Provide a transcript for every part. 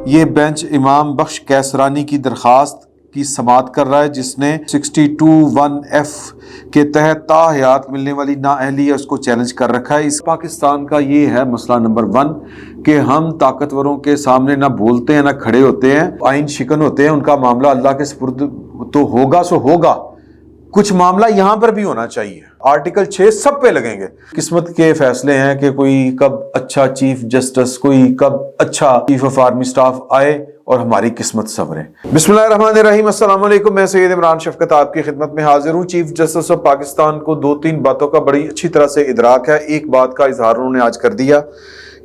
یہ بینچ امام بخش کیسرانی کی درخواست کی سماعت کر رہا ہے جس نے 62(1)(f) کے تحت تاحیات ملنے والی نااہلی ہے اس کو چیلنج کر رکھا ہے۔ اس پاکستان کا یہ ہے مسئلہ نمبر 1 کہ ہم طاقتوروں کے سامنے نہ بولتے ہیں نہ کھڑے ہوتے ہیں، آئین شکن ہوتے ہیں، ان کا معاملہ اللہ کے سپرد تو ہوگا سو ہوگا، کچھ معاملہ یہاں پر بھی ہونا چاہیے۔ آرٹیکل 6 سب پہ لگیں گے۔ قسمت کے فیصلے ہیں کہ کوئی کب اچھا چیف جسٹس، کوئی کب اچھا چیف آف آرمی سٹاف آئے اور ہماری قسمت سنورے۔ بسم اللہ الرحمن الرحیم، السلام علیکم، میں سید عمران شفقت آپ کی خدمت میں حاضر ہوں۔ چیف جسٹس آف پاکستان کو 2-3 باتوں کا بڑی اچھی طرح سے ادراک ہے۔ ایک بات کا اظہار انہوں نے آج کر دیا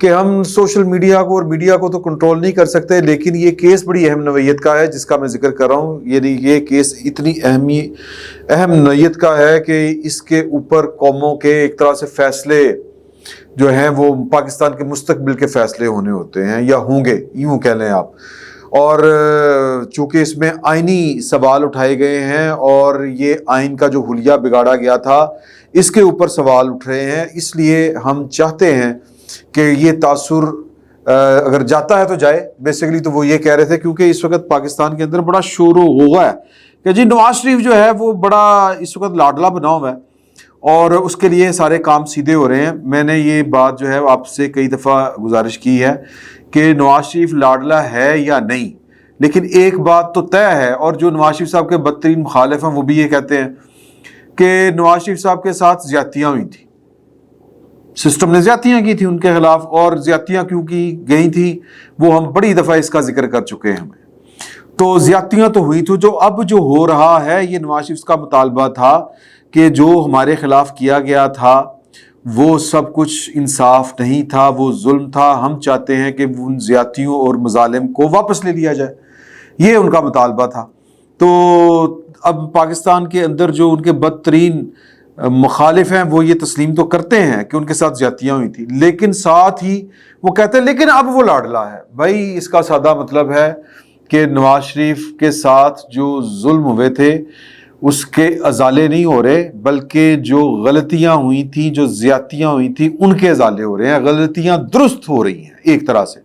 کہ ہم سوشل میڈیا کو اور میڈیا کو تو کنٹرول نہیں کر سکتے، لیکن یہ کیس بڑی اہم نوعیت کا ہے جس کا میں ذکر کر رہا ہوں۔ یعنی یہ کیس اتنی اہم نوعیت کا ہے کہ اس کے اوپر قوموں کے ایک طرح سے فیصلے جو ہیں وہ پاکستان کے مستقبل کے فیصلے ہونے ہوتے ہیں یا ہوں گے، یوں کہہ لیں آپ۔ اور چونکہ اس میں آئینی سوال اٹھائے گئے ہیں اور یہ آئین کا جو حلیہ بگاڑا گیا تھا اس کے اوپر سوال اٹھ رہے ہیں، اس لیے ہم چاہتے ہیں کہ یہ تاثر اگر جاتا ہے تو جائے۔ بیسیکلی تو وہ یہ کہہ رہے تھے کیونکہ اس وقت پاکستان کے اندر بڑا شور و غوغا ہے کہ جی نواز شریف جو ہے وہ بڑا اس وقت لاڈلا بنا ہوا ہے اور اس کے لیے سارے کام سیدھے ہو رہے ہیں۔ میں نے یہ بات جو ہے آپ سے کئی دفعہ گزارش کی ہے کہ نواز شریف لاڈلا ہے یا نہیں، لیکن ایک بات تو طے ہے، اور جو نواز شریف صاحب کے بدترین مخالف ہیں وہ بھی یہ کہتے ہیں کہ نواز شریف صاحب کے ساتھ زیادتیاں ہوئی تھیں، سسٹم نے زیادتیاں کی تھی ان کے خلاف، اور زیادتیاں کیوں کی گئی تھی وہ ہم بڑی دفعہ اس کا ذکر کر چکے ہیں۔ ہمیں تو زیادتیاں تو ہوئی تھی، جو اب جو ہو رہا ہے یہ نواز شریف کا مطالبہ تھا کہ جو ہمارے خلاف کیا گیا تھا وہ سب کچھ انصاف نہیں تھا، وہ ظلم تھا، ہم چاہتے ہیں کہ ان زیادتیوں اور مظالم کو واپس لے لیا جائے، یہ ان کا مطالبہ تھا۔ تو اب پاکستان کے اندر جو ان کے بدترین مخالف ہیں وہ یہ تسلیم تو کرتے ہیں کہ ان کے ساتھ زیادتیاں ہوئی تھی، لیکن ساتھ ہی وہ کہتے ہیں لیکن اب وہ لاڈلا ہے۔ بھائی اس کا سادہ مطلب ہے کہ نواز شریف کے ساتھ جو ظلم ہوئے تھے اس کے ازالے نہیں ہو رہے، بلکہ جو غلطیاں ہوئی تھیں، جو زیادتیاں ہوئی تھیں ان کے ازالے ہو رہے ہیں، غلطیاں درست ہو رہی ہیں ایک طرح سے۔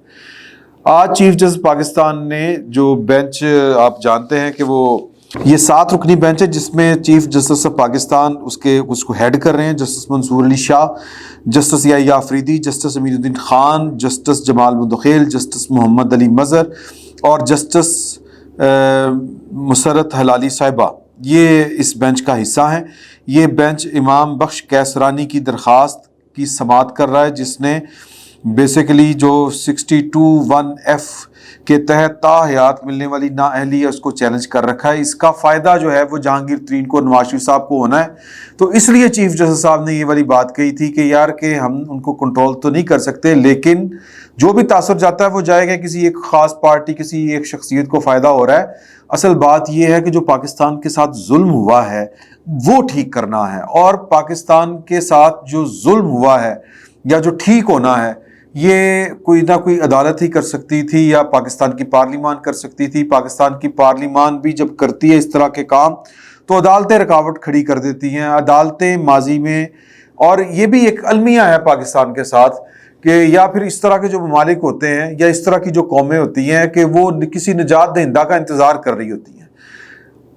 آج چیف جسٹس پاکستان نے جو بینچ آپ جانتے ہیں کہ وہ یہ 7 رکنی بینچ ہے جس میں چیف جسٹس آف پاکستان اس کو ہیڈ کر رہے ہیں جسٹس منصور علی شاہ، جسٹس یحییٰ آفریدی، جسٹس امین الدین خان، جسٹس جمال مدخیل، جسٹس محمد علی مظہر اور جسٹس مسرت ہلالی صاحبہ، یہ اس بینچ کا حصہ ہیں۔ یہ بینچ امام بخش کیسرانی کی درخواست کی سماعت کر رہا ہے جس نے بیسیکلی جو 62(1)(f) کے تحت تاحیات ملنے والی نااہلی ہے اس کو چیلنج کر رکھا ہے۔ اس کا فائدہ جو ہے وہ جہانگیر ترین کو، نواز شریف صاحب کو ہونا ہے، تو اس لیے چیف جسٹس صاحب نے یہ والی بات کہی تھی کہ یار کہ ہم ان کو کنٹرول تو نہیں کر سکتے، لیکن جو بھی تاثر جاتا ہے وہ جائے گا، کسی ایک خاص پارٹی، کسی ایک شخصیت کو فائدہ ہو رہا ہے۔ اصل بات یہ ہے کہ جو پاکستان کے ساتھ ظلم ہوا ہے وہ ٹھیک کرنا ہے، اور پاکستان کے ساتھ جو ظلم ہوا ہے یا جو ٹھیک ہونا ہے یہ کوئی نہ کوئی عدالت ہی کر سکتی تھی یا پاکستان کی پارلیمان کر سکتی تھی۔ پاکستان کی پارلیمان بھی جب کرتی ہے اس طرح کے کام تو عدالتیں رکاوٹ کھڑی کر دیتی ہیں۔ عدالتیں ماضی میں، اور یہ بھی ایک المیہ ہے پاکستان کے ساتھ کہ یا پھر اس طرح کے جو ممالک ہوتے ہیں یا اس طرح کی جو قومیں ہوتی ہیں کہ وہ کسی نجات دہندہ کا انتظار کر رہی ہوتی ہیں۔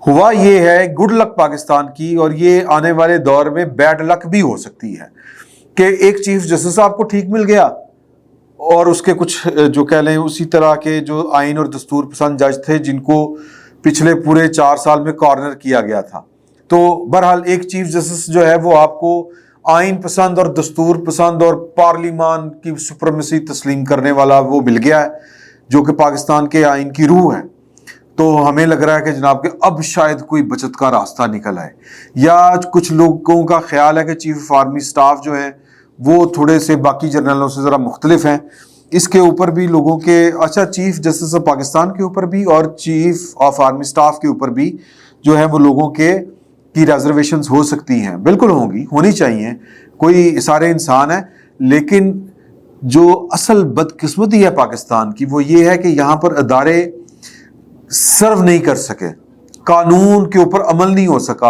ہوا یہ ہے گڈ لک پاکستان کی، اور یہ آنے والے دور میں بیڈ لک بھی ہو سکتی ہے کہ ایک چیف جسٹس صاحب کو ٹھیک مل گیا اور اس کے کچھ جو کہہ لیں اسی طرح کے جو آئین اور دستور پسند جج تھے جن کو پچھلے پورے 4 سال میں کارنر کیا گیا تھا، تو بہرحال ایک چیف جسٹس جو ہے وہ آپ کو آئین پسند اور دستور پسند اور پارلیمان کی سپریمیسی تسلیم کرنے والا وہ مل گیا ہے جو کہ پاکستان کے آئین کی روح ہے۔ تو ہمیں لگ رہا ہے کہ جناب کہ اب شاید کوئی بچت کا راستہ نکل آئے، یا کچھ لوگوں کا خیال ہے کہ چیف آف آرمی سٹاف جو ہیں وہ تھوڑے سے باقی جنرلوں سے ذرا مختلف ہیں۔ اس کے اوپر بھی لوگوں کے چیف جسٹس آف پاکستان کے اوپر بھی اور چیف آف آرمی سٹاف کے اوپر بھی جو ہے وہ لوگوں کی ریزرویشنز ہو سکتی ہیں، بالکل ہوں گی، ہونی چاہیے، کوئی سارے انسان ہیں، لیکن جو اصل بدقسمتی ہے پاکستان کی وہ یہ ہے کہ یہاں پر ادارے سرو نہیں کر سکے، قانون کے اوپر عمل نہیں ہو سکا،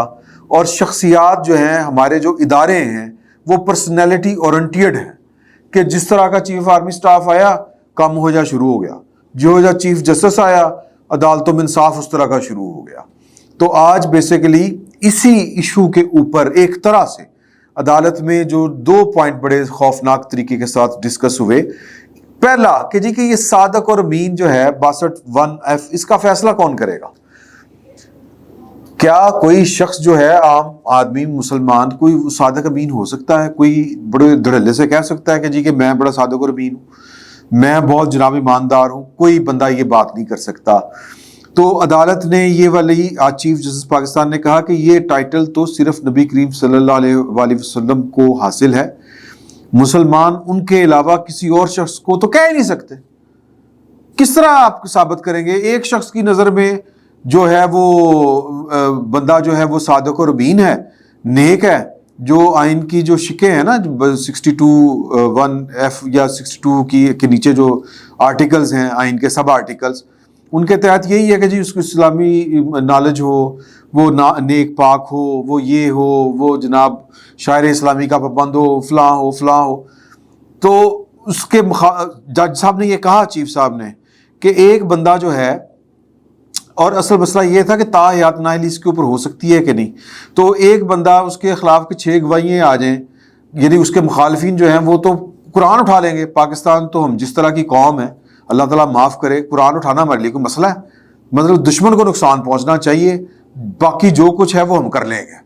اور شخصیات جو ہیں ہمارے جو ادارے ہیں وہ پرسنالٹی اورنٹیڈ ہیں کہ جس طرح کا چیف آرمی سٹاف آیا کام ہو جا شروع ہو گیا، جو چیف جسٹس آیا عدالتوں میں انصاف اس طرح کا شروع ہو گیا. تو آج بیسیکلی اسی ایشو کے اوپر ایک طرح سے عدالت میں جو 2 پوائنٹ بڑے خوفناک طریقے کے ساتھ ڈسکس ہوئے. پہلا کہ جی کہ یہ صادق اور امین جو ہے 62(1)(f) اس کا فیصلہ کون کرے گا؟ کیا کوئی شخص جو ہے عام آدمی مسلمان کوئی صادق امین ہو سکتا ہے؟ کوئی بڑے دھڑلے سے کہہ سکتا ہے کہ جی کہ میں بڑا صادق اور امین ہوں، میں بہت جناب ایماندار ہوں؟ کوئی بندہ یہ بات نہیں کر سکتا. تو عدالت نے یہ والی آج چیف جسٹس پاکستان نے کہا کہ یہ ٹائٹل تو صرف نبی کریم صلی اللہ علیہ وآلہ وسلم کو حاصل ہے، مسلمان ان کے علاوہ کسی اور شخص کو تو کہہ ہی نہیں سکتے. کس طرح آپ ثابت کریں گے؟ ایک شخص کی نظر میں جو ہے وہ بندہ جو ہے وہ صادق اور امین ہے، نیک ہے، جو آئین کی جو شکیں ہیں نا 62(1)(f) یا 62 کے نیچے جو آرٹیکلز ہیں آئین کے سب آرٹیکلز، ان کے تحت یہی ہے کہ جی اس کو اسلامی نالج ہو، وہ نیک پاک ہو، وہ یہ ہو، وہ جناب شاعر اسلامی کا پابند ہو، فلاں ہو فلاں ہو. تو اس کے جج صاحب نے یہ کہا، چیف صاحب نے، کہ ایک بندہ جو ہے، اور اصل مسئلہ یہ تھا کہ تاحیات نااہلی اس کے اوپر ہو سکتی ہے کہ نہیں. تو ایک بندہ اس کے خلاف کے 6 گواہیاں آ جائیں، یعنی اس کے مخالفین جو ہیں وہ تو قرآن اٹھا لیں گے. پاکستان تو ہم جس طرح کی قوم ہے، اللہ تعالیٰ معاف کرے، قرآن اٹھانا ہمارے لیے کوئی مسئلہ ہے؟ مطلب دشمن کو نقصان پہنچنا چاہیے، باقی جو کچھ ہے وہ ہم کر لیں گے،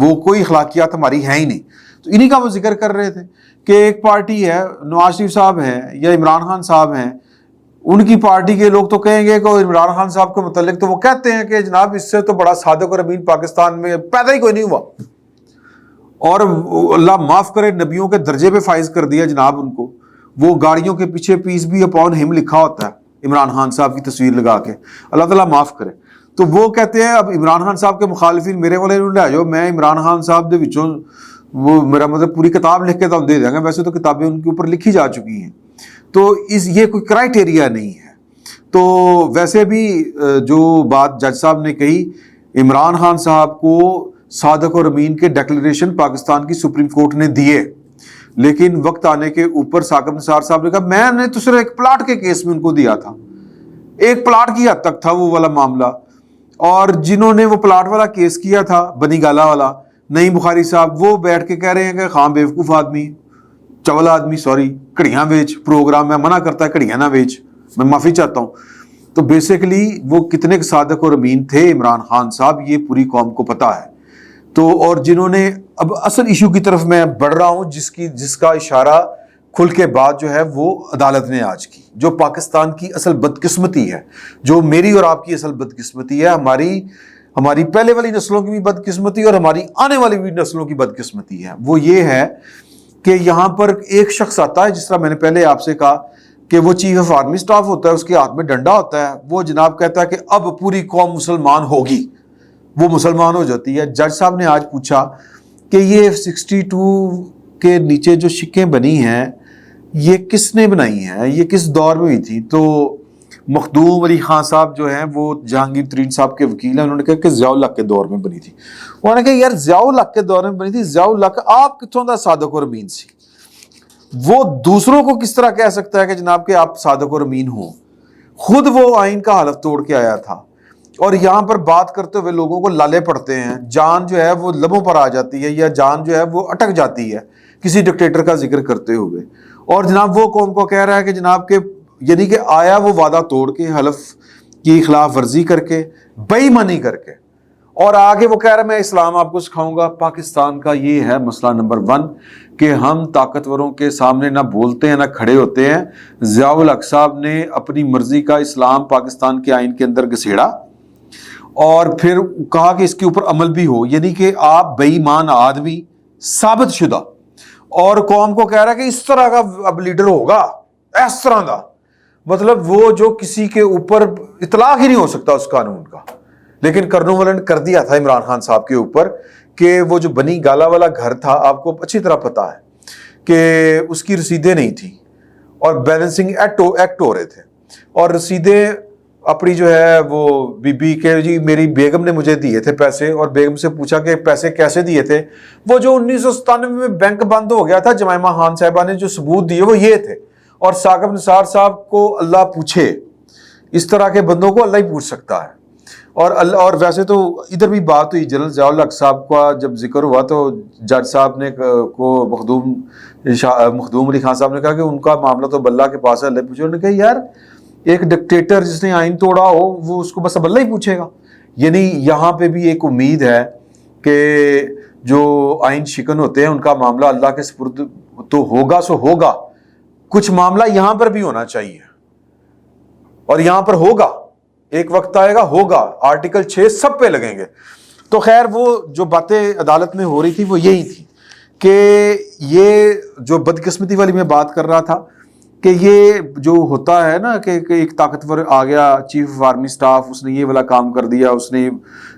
وہ کوئی اخلاقیات ہماری ہیں ہی نہیں. تو انہی کا وہ ذکر کر رہے تھے کہ ایک پارٹی ہے، نواز شریف صاحب ہیں یا عمران خان صاحب ہیں، ان کی پارٹی کے لوگ تو کہیں گے کہ عمران خان صاحب کے متعلق تو وہ کہتے ہیں کہ جناب اس سے تو بڑا صادق اور امین پاکستان میں پیدا ہی کوئی نہیں ہوا، اور اللہ معاف کرے نبیوں کے درجے پہ فائز کر دیا جناب ان کو. وہ گاڑیوں کے پیچھے پیس بھی اپون ہم لکھا ہوتا ہے عمران خان صاحب کی تصویر لگا کے، اللہ تعالیٰ معاف کرے. تو وہ کہتے ہیں اب عمران خان صاحب کے مخالفین میرے والے لے جاؤ، میں عمران خان صاحب دے وچوں وہ میرا مطلب پوری کتاب لکھ کے تو دے دیں گے. ویسے تو کتابیں ان کے اوپر لکھی جا چکی ہیں، تو یہ کوئی کرائٹیریا نہیں ہے. تو ویسے بھی جو بات جج صاحب نے کہی، عمران خان صاحب کو صادق اور امین کے ڈیکلریشن پاکستان کی سپریم کورٹ نے دیے، لیکن وقت آنے کے اوپر ثاقب نثار صاحب نے کہا میں نے تو صرف ایک پلاٹ کے کیس میں ان کو دیا تھا، ایک پلاٹ کی حد تک تھا وہ والا معاملہ. اور جنہوں نے وہ پلاٹ والا کیس کیا تھا بنی گالا والا، نعیم بخاری صاحب، وہ بیٹھ کے کہہ رہے ہیں کہ خان بیوقوف آدمی، چول آدمی، سوری کڑیاں بیچ، پروگرام میں منع کرتا ہے کڑیاں نہ بیچ، میں معافی چاہتا ہوں. تو بیسیکلی وہ کتنے صادق اور امین تھے عمران خان صاحب، یہ پوری قوم کو پتہ ہے. تو اور جنہوں نے اب اصل ایشو کی طرف میں بڑھ رہا ہوں، جس کا اشارہ کھل کے بعد جو ہے وہ عدالت نے آج کی، جو پاکستان کی اصل بدقسمتی ہے، جو میری اور آپ کی اصل بدقسمتی ہے، ہماری پہلے والی نسلوں کی بھی بدقسمتی اور ہماری آنے والی بھی نسلوں کی بدقسمتی ہے. وہ یہ ہے کہ یہاں پر ایک شخص آتا ہے، جس طرح میں نے پہلے آپ سے کہا کہ وہ چیف آف آرمی اسٹاف ہوتا ہے، اس کے ہاتھ میں ڈنڈا ہوتا ہے، وہ جناب کہتا ہے کہ اب پوری قوم مسلمان ہوگی، وہ مسلمان ہو جاتی ہے. جج صاحب نے آج پوچھا کہ یہ 62 کے نیچے جو شکیں بنی ہیں یہ کس نے بنائی ہیں، یہ کس دور میں ہوئی تھی؟ تو مخدوم علی خان صاحب جو ہیں وہ جہانگیر ترین صاحب کے وکیل ہیں، انہوں نے کہا کہ ضیاء الحق کے دور میں بنی تھی. انہوں نے کہا یار ضیاء الحق کے دور میں بنی تھی، ضیاء الحق آپ کتوں دا صادق اور امین سی؟ وہ دوسروں کو کس طرح کہہ سکتا ہے کہ جناب کہ آپ صادق اور امین ہوں؟ خود وہ آئین کا حلف توڑ کے آیا تھا، اور یہاں پر بات کرتے ہوئے لوگوں کو لالے پڑتے ہیں، جان جو ہے وہ لبوں پر آ جاتی ہے، یا جان جو ہے وہ اٹک جاتی ہے کسی ڈکٹیٹر کا ذکر کرتے ہوئے. اور جناب وہ قوم کو کہہ رہا ہے کہ جناب کہ یعنی کہ آیا وہ وعدہ توڑ کے، حلف کی خلاف ورزی کر کے، بے ایمانی کر کے، اور آگے وہ کہہ رہا ہے میں اسلام آپ کو سکھاؤں گا. پاکستان کا یہ ہے مسئلہ نمبر 1 کہ ہم طاقتوروں کے سامنے نہ بولتے ہیں نہ کھڑے ہوتے ہیں. ضیاء الحق صاحب نے اپنی مرضی کا اسلام پاکستان کے آئین کے اندر گھسیڑا، اور پھر کہا کہ اس کے اوپر عمل بھی ہو، یعنی کہ آپ بے ایمان آدمی ثابت شدہ، اور قوم کو کہہ رہا ہے کہ اس طرح کا اب لیڈر ہوگا، اس طرح کا، مطلب وہ جو کسی کے اوپر اطلاق ہی نہیں ہو سکتا اس قانون کا. لیکن کرنو ولنڈ کر دیا تھا عمران خان صاحب کے اوپر کہ وہ جو بنی گالا والا گھر تھا، آپ کو اچھی طرح پتا ہے کہ اس کی رسیدیں نہیں تھیں، اور بیلنسنگ ایکٹ ہو رہے تھے، اور رسیدیں اپنی جو ہے وہ بی بی کہ جی میری بیگم نے مجھے دیے تھے پیسے، اور بیگم سے پوچھا کہ پیسے کیسے دیے تھے؟ وہ جو 1997 میں بینک بند ہو گیا تھا، جمائمہ خان صاحبہ نے جو ثبوت دیے وہ یہ تھے، اور ثاقب نثار صاحب کو اللہ پوچھے، اس طرح کے بندوں کو اللہ ہی پوچھ سکتا ہے۔ اور ویسے تو ادھر بھی بات ہوئی، جنرل ضیاء الحق صاحب کا جب ذکر ہوا تو جج صاحب نے کو مخدوم علی خان صاحب نے کہا کہ ان کا معاملہ تو اللہ کے پاس ہے، اللہ پوچھے۔ انہوں نے کہا یار ایک ڈکٹیٹر جس نے آئین توڑا ہو وہ اس کو بس اب اللہ ہی پوچھے گا۔ یعنی یہاں پہ بھی ایک امید ہے کہ جو آئین شکن ہوتے ہیں ان کا معاملہ اللہ کے سپرد تو ہوگا سو ہوگا، کچھ معاملہ یہاں پر بھی ہونا چاہیے اور یہاں پر ہوگا، ایک وقت آئے گا ہوگا، آرٹیکل 6 سب پہ لگیں گے۔ تو خیر وہ جو باتیں عدالت میں ہو رہی تھی وہ یہی تھی کہ یہ جو بدقسمتی والی میں بات کر رہا تھا کہ یہ جو ہوتا ہے نا کہ ایک طاقتور آ گیا چیف آف آرمی سٹاف، اس نے یہ والا کام کر دیا، اس نے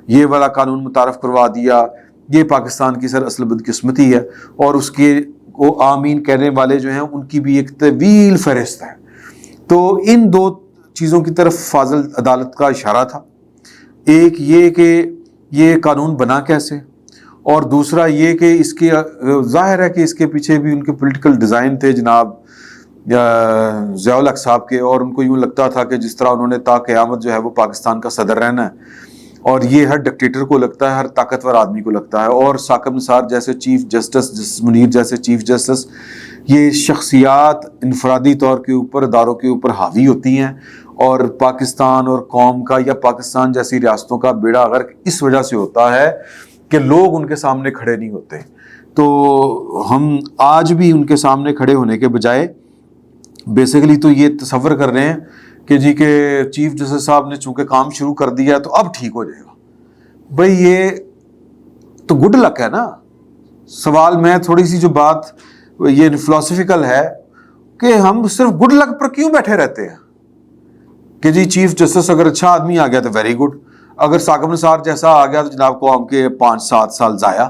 یہ والا قانون متعارف کروا دیا، یہ پاکستان کی سر اصل بدقسمتی ہے۔ اور اس کے وہ آمین کہنے والے جو ہیں ان کی بھی ایک طویل فہرست ہے۔ تو ان دو چیزوں کی طرف فاضل عدالت کا اشارہ تھا، ایک یہ کہ یہ قانون بنا کیسے، اور دوسرا یہ کہ اس کے ظاہر ہے کہ اس کے پیچھے بھی ان کے پولیٹیکل ڈیزائن تھے جناب ضیاء الحق صاحب کے، اور ان کو یوں لگتا تھا کہ جس طرح انہوں نے تا قیامت جو ہے وہ پاکستان کا صدر رہنا ہے، اور یہ ہر ڈکٹیٹر کو لگتا ہے، ہر طاقتور آدمی کو لگتا ہے۔ اور ثاقب نثار جیسے چیف جسٹس، جسٹس منیر جیسے چیف جسٹس، یہ شخصیات انفرادی طور کے اوپر اداروں کے اوپر حاوی ہوتی ہیں، اور پاکستان اور قوم کا یا پاکستان جیسی ریاستوں کا بیڑا غرق اس وجہ سے ہوتا ہے کہ لوگ ان کے سامنے کھڑے نہیں ہوتے۔ تو ہم آج بھی ان کے سامنے کھڑے ہونے کے بجائے بیسیکلی تو یہ تصور کر رہے ہیں کہ جی کہ چیف جسٹس صاحب نے چونکہ کام شروع کر دیا تو اب ٹھیک ہو جائے گا۔ بھئی یہ تو گڈ لک ہے نا۔ سوال میں تھوڑی سی جو بات یہ فلسفیکل ہے کہ ہم صرف گڈ لک پر کیوں بیٹھے رہتے ہیں کہ جی چیف جسٹس اگر اچھا آدمی آ گیا تو ویری گڈ، اگر ثاقب نثار جیسا آ گیا تو جناب کو ہم کے 5-7 سال ضائع،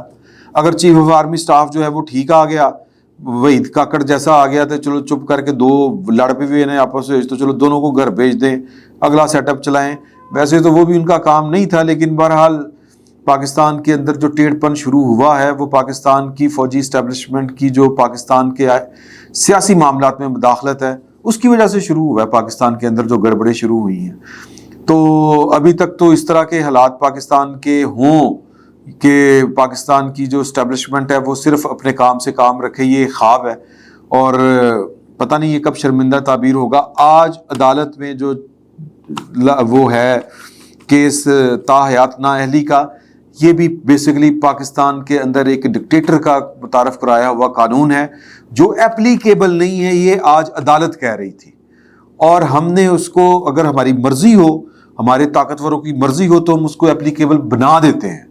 اگر چیف آف آرمی سٹاف جو ہے وہ ٹھیک آ گیا، وحید کاکڑ جیسا آ گیا تو چلو چپ کر کے دو لڑ پہ بھی انہیں آپس میں تو چلو دونوں کو گھر بھیج دیں، اگلا سیٹ اپ چلائیں۔ ویسے تو وہ بھی ان کا کام نہیں تھا، لیکن بہرحال پاکستان کے اندر جو ٹیڑھ پن شروع ہوا ہے وہ پاکستان کی فوجی اسٹیبلشمنٹ کی جو پاکستان کے سیاسی معاملات میں مداخلت ہے اس کی وجہ سے شروع ہوا ہے، پاکستان کے اندر جو گڑبڑیں شروع ہوئی ہیں۔ تو ابھی تک تو اس طرح کے حالات پاکستان کے ہوں کہ پاکستان کی جو اسٹیبلشمنٹ ہے وہ صرف اپنے کام سے کام رکھے، یہ خواب ہے، اور پتہ نہیں یہ کب شرمندہ تعبیر ہوگا۔ آج عدالت میں جو وہ ہے کیس تا حیات نااہلی کا، یہ بھی بیسیکلی پاکستان کے اندر ایک ڈکٹیٹر کا متعارف کرایا ہوا قانون ہے جو ایپلیکیبل نہیں ہے، یہ آج عدالت کہہ رہی تھی، اور ہم نے اس کو اگر ہماری مرضی ہو، ہمارے طاقتوروں کی مرضی ہو تو ہم اس کو ایپلیکیبل بنا دیتے ہیں۔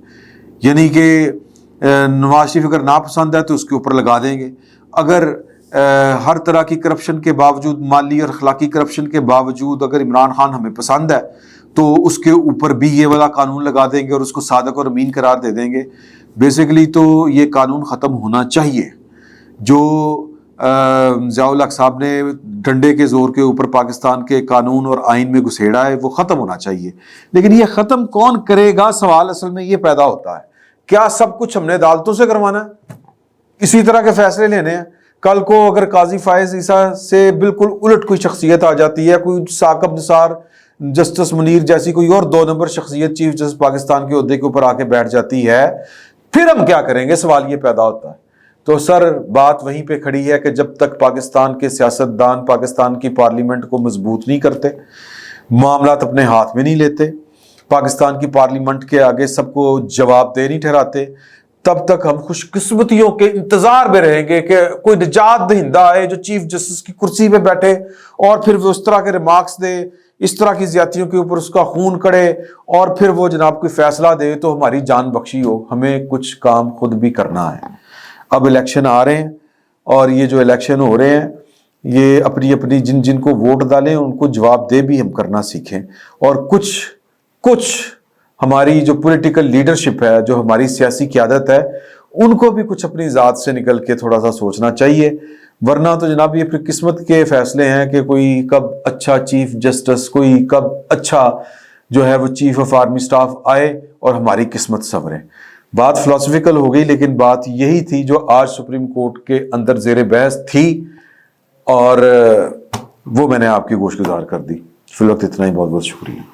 یعنی کہ نواز شریف اگر ناپسند ہے تو اس کے اوپر لگا دیں گے، اگر ہر طرح کی کرپشن کے باوجود، مالی اور اخلاقی کرپشن کے باوجود اگر عمران خان ہمیں پسند ہے تو اس کے اوپر بھی یہ والا قانون لگا دیں گے اور اس کو صادق اور امین قرار دے دیں گے۔ بیسیکلی تو یہ قانون ختم ہونا چاہیے، جو ضیاء الحق صاحب نے ڈنڈے کے زور کے اوپر پاکستان کے قانون اور آئین میں گھسیڑا ہے وہ ختم ہونا چاہیے۔ لیکن یہ ختم کون کرے گا، سوال اصل میں یہ پیدا ہوتا ہے، کیا سب کچھ ہم نے عدالتوں سے کروانا ہے، اسی طرح کے فیصلے لینے ہیں؟ کل کو اگر قاضی فائز عیسیٰ سے بالکل الٹ کوئی شخصیت آ جاتی ہے، کوئی ثاقب نثار، جسٹس منیر جیسی کوئی اور 2 نمبر شخصیت چیف جسٹس پاکستان کے عہدے کے اوپر آ کے بیٹھ جاتی ہے، پھر ہم کیا کریں گے؟ سوال یہ پیدا ہوتا ہے۔ تو سر بات وہیں پہ کھڑی ہے کہ جب تک پاکستان کے سیاستدان پاکستان کی پارلیمنٹ کو مضبوط نہیں کرتے، معاملات اپنے ہاتھ میں نہیں لیتے، پاکستان کی پارلیمنٹ کے آگے سب کو جواب دہ نہیں ٹھہراتے، تب تک ہم خوش قسمتیوں کے انتظار میں رہیں گے کہ کوئی نجات دہندہ آئے جو چیف جسٹس کی کرسی پہ بیٹھے اور پھر وہ اس طرح کے ریمارکس دے، اس طرح کی زیادتیوں کے اوپر اس کا خون کڑے، اور پھر وہ جناب کوئی فیصلہ دے تو ہماری جان بخشی ہو۔ ہمیں کچھ کام خود بھی کرنا ہے۔ اب الیکشن آ رہے ہیں، اور یہ جو الیکشن ہو رہے ہیں یہ اپنی اپنی جن کو ووٹ ڈالیں ان کو جواب دے بھی ہم کرنا سیکھیں، اور کچھ ہماری جو پولیٹیکل لیڈرشپ ہے، جو ہماری سیاسی قیادت ہے، ان کو بھی کچھ اپنی ذات سے نکل کے تھوڑا سا سوچنا چاہیے، ورنہ تو جناب یہ پھر قسمت کے فیصلے ہیں کہ کوئی کب اچھا چیف جسٹس، کوئی کب اچھا جو ہے وہ چیف آف آرمی سٹاف آئے اور ہماری قسمت سنورے۔ بات فلسفیکل ہو گئی، لیکن بات یہی تھی جو آج سپریم کورٹ کے اندر زیر بحث تھی اور وہ میں نے آپ کی گوش گزار کر دی. فی الوقت اتنا ہی. بہت بہت شکریہ.